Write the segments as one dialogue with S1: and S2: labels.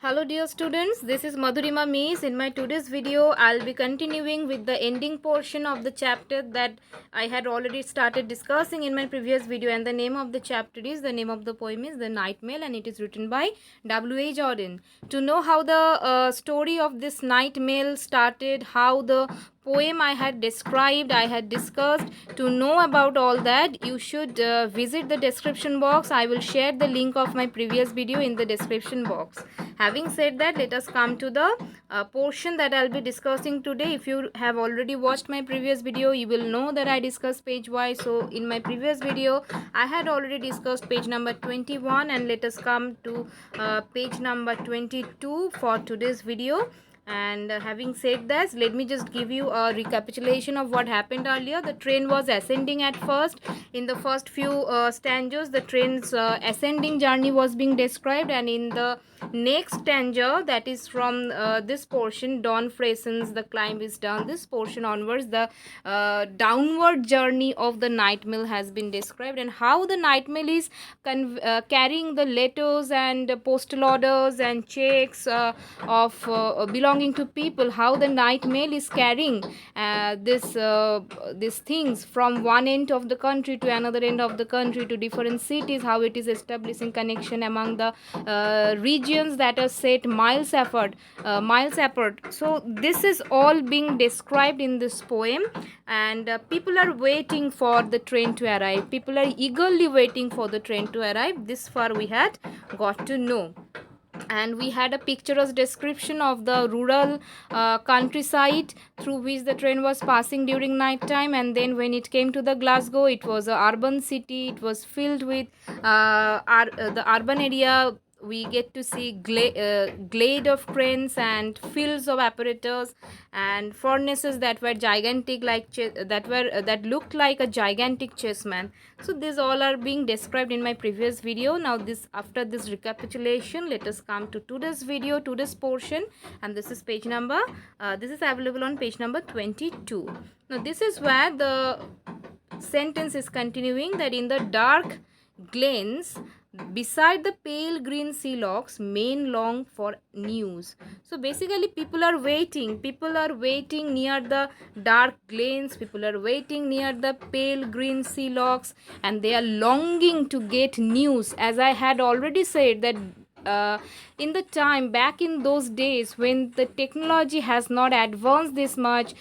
S1: Hello dear students, this is Madhurima Miss. In my today's video, I'll be continuing with the ending portion of the chapter that I had already started discussing in my previous video, and the name of the chapter is, the name of the poem is The Night Mail, and it is written by W.H. Auden. To know how the story of this night mail started, how the poem I had described, I had discussed, to know about all that, you should visit the description box. I will share the link of my previous video in the description box. Having said that, let us come to the portion that I'll be discussing today. If you have already watched my previous video, you will know that I discussed page wise. So in my previous video, I had already discussed page number 21, and let us come to page number 22 for today's video. And having said that, let me just give you a recapitulation of what happened earlier. The train was ascending at first. In the first few stanzas, the train's ascending journey was being described, and in the next stanza, that is from this portion, dawn freshens, the climb is done, this portion onwards, the downward journey of the night mail has been described, and how the night mail is carrying the letters and postal orders and checks of belonging to people, how the night mail is carrying these things from one end of the country to another end of the country, to different cities, how it is establishing connection among the regions that are set miles apart. So this is all being described in this poem, and people are waiting for the train to arrive. People are eagerly waiting for the train to arrive. This far we had got to know. And we had a picturesque description of the rural countryside through which the train was passing during night time, and then when it came to the Glasgow, it was an urban city. It was filled with the urban area. We get to see glade of cranes and fields of apparatus and furnaces that were gigantic, like that looked like a gigantic chessman. So these all are being described in my previous video. Now after this recapitulation, let us come to today's video, today's portion, and this is page number this is available on page number 22. Now this is where the sentence is continuing, that in the dark glens beside the pale green sea lochs, men long for news. So basically people are waiting near the dark glens, people are waiting near the pale green sea lochs, and they are longing to get news. As I had already said, that in the time back in those days when the technology has not advanced this much,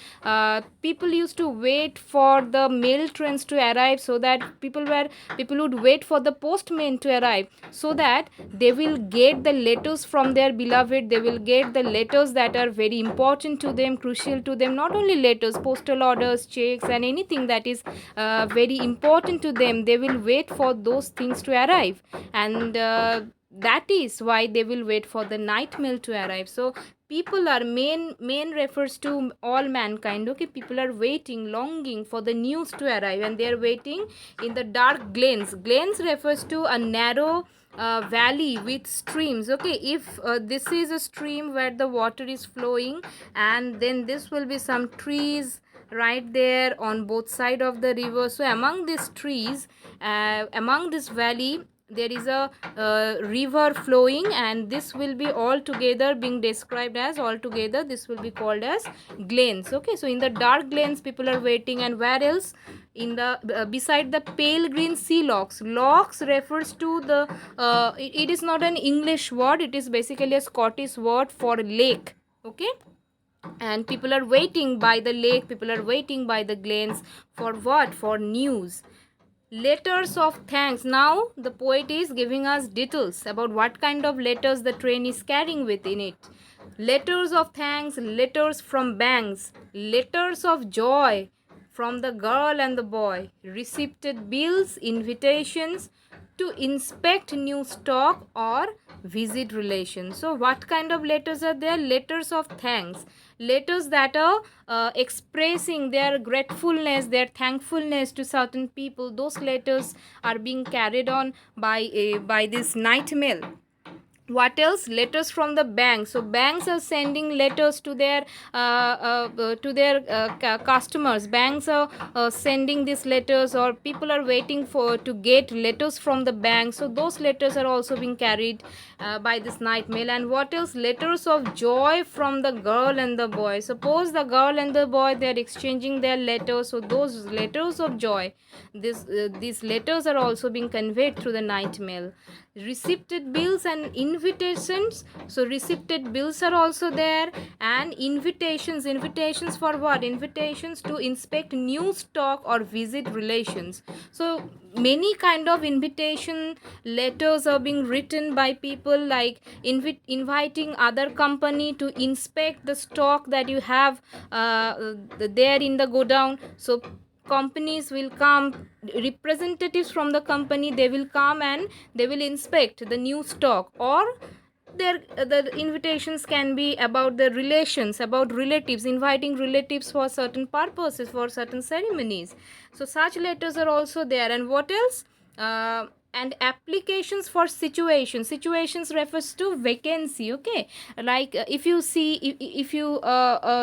S1: people used to wait for the mail trains to arrive, so that people would wait for the postman to arrive, so that they will get the letters from their beloved. They will get the letters that are very important to them, crucial to them. Not only letters, postal orders, checks, and anything that is very important to them, they will wait for those things to arrive, and that is why they will wait for the night mail to arrive. So people are, main refers to all mankind. Okay, people are waiting, longing for the news to arrive, and they are waiting in the dark glens. Glens refers to a narrow valley with streams. Okay, if this is a stream where the water is flowing, and then this will be some trees right there on both side of the river. So among these trees, among this valley, there is a river flowing, and this will be all together being described as, all together this will be called as glens. Okay, so in the dark glens people are waiting, and where else? In the beside the pale green sea lochs. Lochs refers to the it is not an English word, it is basically a Scottish word for lake. Okay, and people are waiting by the lake, people are waiting by the glens. For what? For news. Letters of thanks. Now the poet is giving us details about what kind of letters the train is carrying within it. Letters of thanks, letters from banks, letters of joy from the girl and the boy, receipted bills, invitations to inspect new stock or visit relations. So what kind of letters are there? Letters of thanks, letters that are expressing their gratefulness, their thankfulness to certain people. Those letters are being carried on by this night mail. What else? Letters from the bank. So banks are sending letters to their customers. Banks are sending these letters, or people are waiting for to get letters from the bank. So those letters are also being carried by this night mail. And what else? Letters of joy from the girl and the boy. Suppose the girl and the boy, they are exchanging their letters, so those letters of joy, these letters are also being conveyed through the night mail. Receipted bills and invitations. So receipted bills are also there, and invitations for what? Invitations to inspect new stock or visit relations. So many kind of invitation letters are being written by people, like inviting other company to inspect the stock that you have there in the godown. So companies will come, representatives from the company, they will come and they will inspect the new stock. Or the invitations can be about the relations, about relatives, inviting relatives for certain purposes, for certain ceremonies. So such letters are also there. And what else? And applications for situations refers to vacancy. Okay, like if you see, if you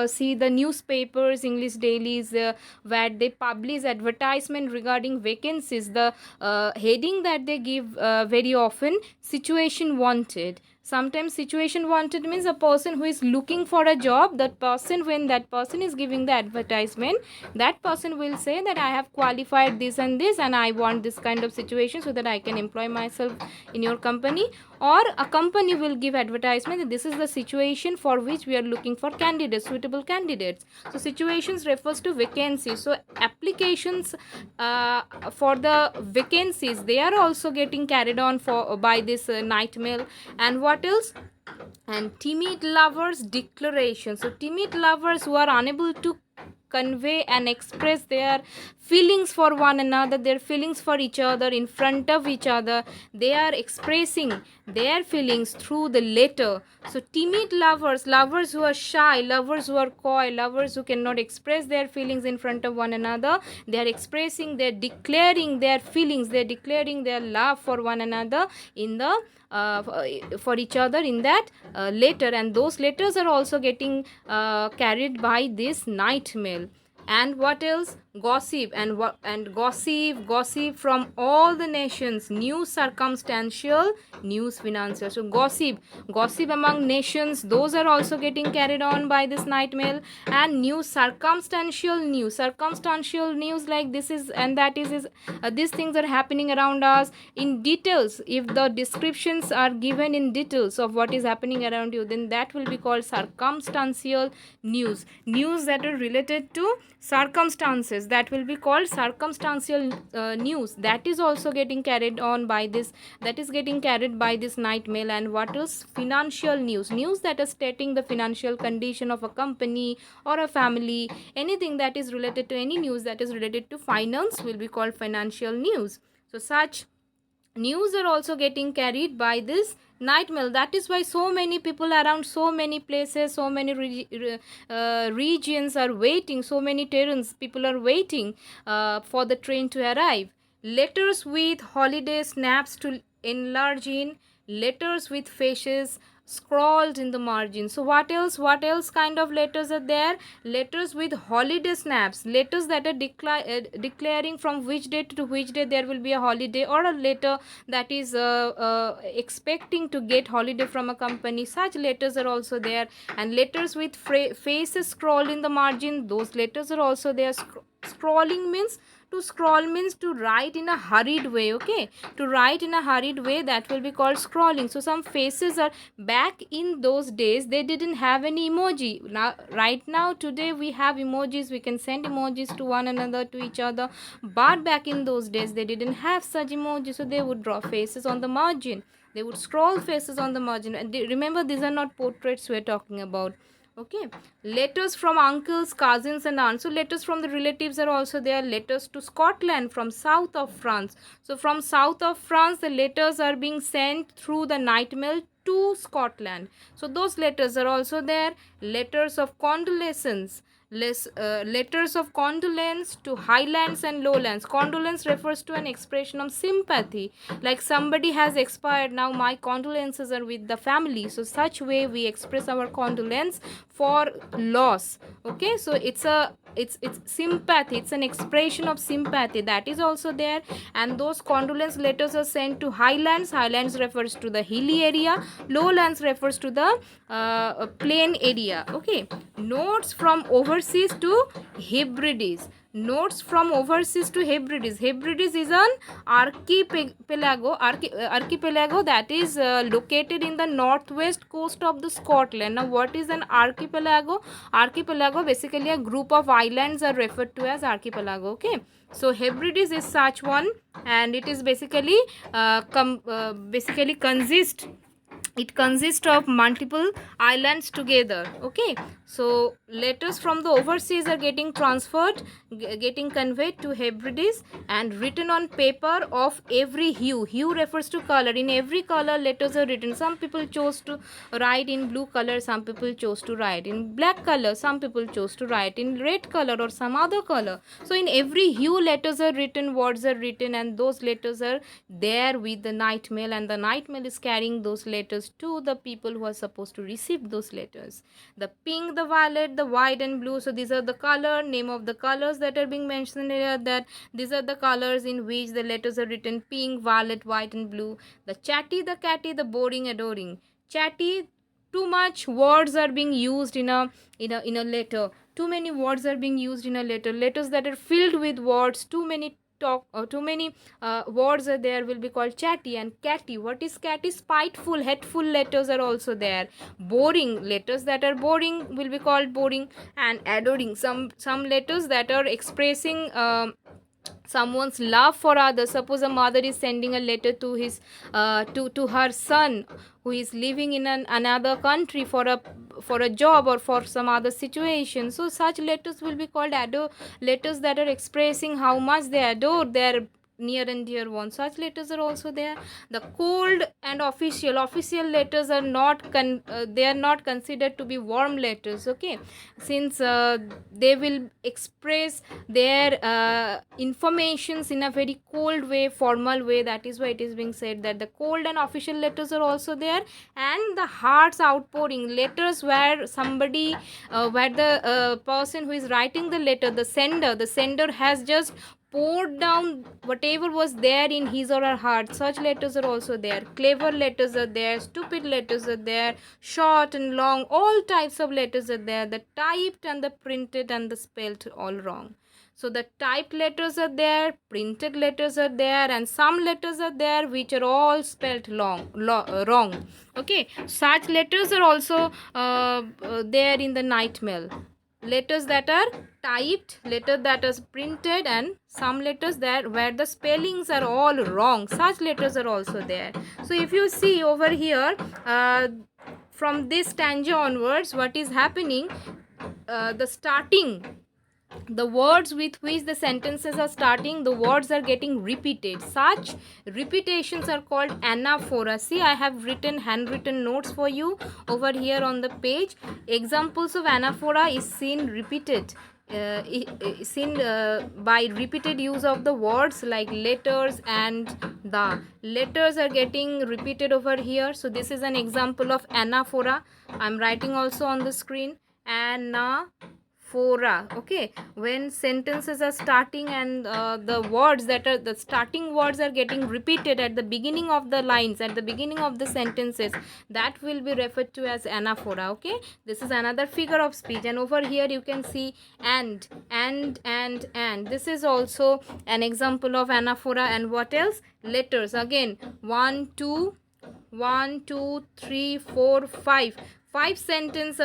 S1: see the newspapers, English dailies, where they publish advertisement regarding vacancies, the heading that they give very often, situation wanted. Sometimes situation wanted means a person who is looking for a job, that person, when that person is giving the advertisement, that person will say that I have qualified this and this, and I want this kind of situation so that I can employ myself in your company. Or a company will give advertisement that this is the situation for which we are looking for candidates, suitable candidates. So situations refers to vacancies. So applications for the vacancies, they are also getting carried on for by this night mail. And what else? And timid lovers declaration. So timid lovers who are unable to convey and express their feelings for one another, their feelings for each other in front of each other, they are expressing their feelings through the letter. So timid lovers, lovers who are shy, lovers who are coy, lovers who cannot express their feelings in front of one another, they are expressing, they are declaring their feelings, they are declaring their love for one another in the for each other in that letter. And those letters are also getting carried by this night mail. And what else? Gossip. And gossip from all the nations, news circumstantial, news financial. So gossip among nations, those are also getting carried on by this night mail. And news circumstantial news, like this is and that is these things are happening around us in details. If the descriptions are given in details of what is happening around you, then that will be called circumstantial news. News that are related to circumstances, that will be called circumstantial news. That is also getting carried on by this, that is getting carried by this night mail. And what is financial news? News that is stating the financial condition of a company or a family. Anything that is related to, any news that is related to finance will be called financial news. So such news are also getting carried by this night mail. That is why so many people around so many places, so many regions are waiting, so many terrains people are waiting for the train to arrive. Letters with holiday snaps to enlarge in, letters with faces scrawled in the margin. So what else kind of letters are there? Letters with holiday snaps, letters that are declaring from which date to which day there will be a holiday, or a letter that is expecting to get holiday from a company. Such letters are also there. And letters with faces scrawled in the margin, those letters are also there. Scrolling means, to scroll means to write in a hurried way. Okay, to write in a hurried way, that will be called scrolling. So some faces are, back in those days they didn't have any emoji. Now right now today we have emojis, we can send emojis to one another, to each other. But back in those days they didn't have such emojis, so they would draw faces on the margin, they would scroll faces on the margin. And remember, these are not portraits we're talking about. Okay, letters from uncles, cousins and aunts. So letters from the relatives are also there. Letters to Scotland from south of France. So from south of France the letters are being sent through the night mail to Scotland. So those letters are also there. Letters of condolence, Letters of condolence to highlands and lowlands. Condolence refers to an expression of sympathy, like somebody has expired, now my condolences are with the family. So such way we express our condolence for loss. Okay, so it's sympathy, it's an expression of sympathy, that is also there. And those condolence letters are sent to highlands. Highlands refers to the hilly area, lowlands refers to the plain area. Okay, notes from overseas to Hebrides. Notes from overseas to Hebrides. Hebrides is an archipelago that is located in the northwest coast of the Scotland. Now what is an archipelago? Archipelago, basically a group of islands, are referred to as archipelago. Okay, so Hebrides is such one, and it is basically it consists of multiple islands together. Okay, so letters from the overseas are getting transferred, getting conveyed to Hebrides and written on paper of every hue. Hue refers to color. In every color letters are written. Some people chose to write in blue color, some people chose to write in black color, some people chose to write in red color or some other color. So in every hue letters are written, words are written, and those letters are there with the night mail, and the night mail is carrying those letters to the people who are supposed to receive those letters. The pink, the violet, the white and blue, so these are the color, name of the colors that are being mentioned here, that these are the colors in which the letters are written: pink, violet, white and blue. The chatty, the catty, the boring, adoring. Chatty, too much words are being used in a letter. Too many words are being used in a letter. Letters that are filled with words, too many words are there, will be called chatty. And catty, what is catty? Spiteful, hateful letters are also there. Boring, letters that are boring will be called boring. And adoring, some letters that are expressing someone's love for others. Suppose a mother is sending a letter to his to her son who is living in another country for a job or for some other situation. So such letters will be called letters that are expressing how much they adore their near and dear ones. Such letters are also there. The cold and official letters are not they are not considered to be warm letters. Okay, since they will express their informations in a very cold way, formal way. That is why it is being said that the cold and official letters are also there. And the heart's outpouring letters, where somebody where the person who is writing the letter, the sender has just poured down whatever was there in his or her heart. Such letters are also there. Clever letters are there, stupid letters are there, short and long, all types of letters are there. The typed and the printed and the spelt, all wrong. So the typed letters are there, printed letters are there, and some letters are there which are all spelt wrong. Okay, such letters are also there in the night mail. Letters that are typed, letter that is printed, and some letters that where the spellings are all wrong. Such letters are also there. So if you see over here, from this stanza onwards, what is happening, the words with which the sentences are starting, the words are getting repeated. Such repetitions are called anaphora. See, I have written handwritten notes for you over here on the page. Examples of anaphora is seen repeated by repeated use of the words like letters, and the letters are getting repeated over here. So this is an example of anaphora. I'm writing also on the screen. Anaphora. Okay, when sentences are starting and the words that are the starting words are getting repeated at the beginning of the lines, at the beginning of the sentences, that will be referred to as anaphora. Okay, this is another figure of speech. And over here you can see and this is also an example of anaphora. And what else? Letters again. 1 2 3 4 5 sentences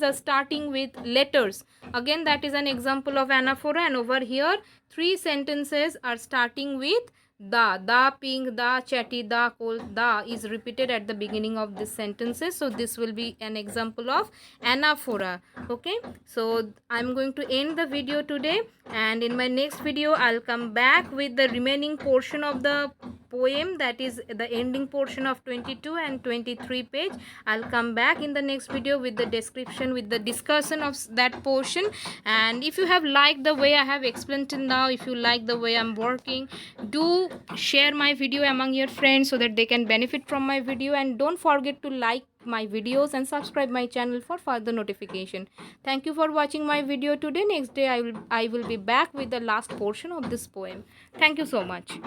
S1: are starting with letters. Again, that is an example of anaphora. And over here 3 sentences are starting with the pink, the chatty, the cold. The is repeated at the beginning of this sentences. So this will be an example of anaphora. Okay, so I'm going to end the video today, and in my next video I'll come back with the remaining portion of the poem, that is the ending portion of 22 and 23 page. I'll come back in the next video with the description, with the discussion of that portion. And if you have liked the way I have explained till now, if you like the way I'm working, do share my video among your friends so that they can benefit from my video. And don't forget to like my videos and subscribe my channel for further notification. Thank you for watching my video today. Next day I will be back with the last portion of this poem. Thank you so much.